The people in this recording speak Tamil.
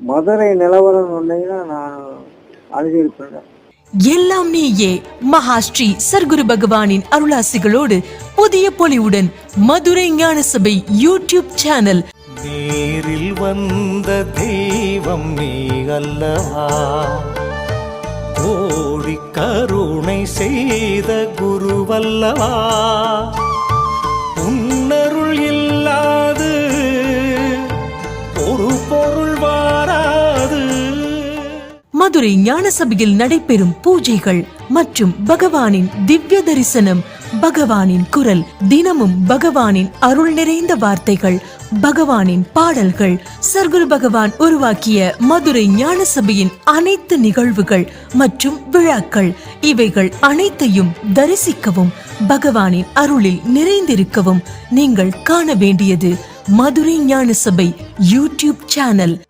மதுரை நிலவரம் சொன்னீங்கன்னா நான் அனுசரிப்பேன். எல்லாம் நீயே மகாஸ்ரீ சர்க்குரு பகவானின் அருளாசிகளோடு புதிய பொலிவுடன் மதுரை ஞானசபை யூடியூப் சேனல். நேரில் வந்த தெய்வம் நீ அல்லவா, கோடி கருணை செய்த குருவல்லவா, உன்னருள் இல்லாது ஒரு பொருள் வாராது. மதுரை ஞானசபையில் நடைபெறும் பூஜைகள் மற்றும் பகவானின் திவ்ய தரிசனம், பகவானின் குரல், தினமும் பகவானின் அருள் நிறைந்த வார்த்தைகள், பகவானின் பாடல்கள், சர்க்குரு பகவான் உருவாக்கிய மதுரை ஞானசபையின் அனைத்து நிகழ்வுகள் மற்றும் விழாக்கள், இவைகள் அனைத்தையும் தரிசிக்கவும் பகவானின் அருளில் நிறைந்திருக்கவும் நீங்கள் காண வேண்டியது மதுரை ஞானசபை யூடியூப் சேனல்.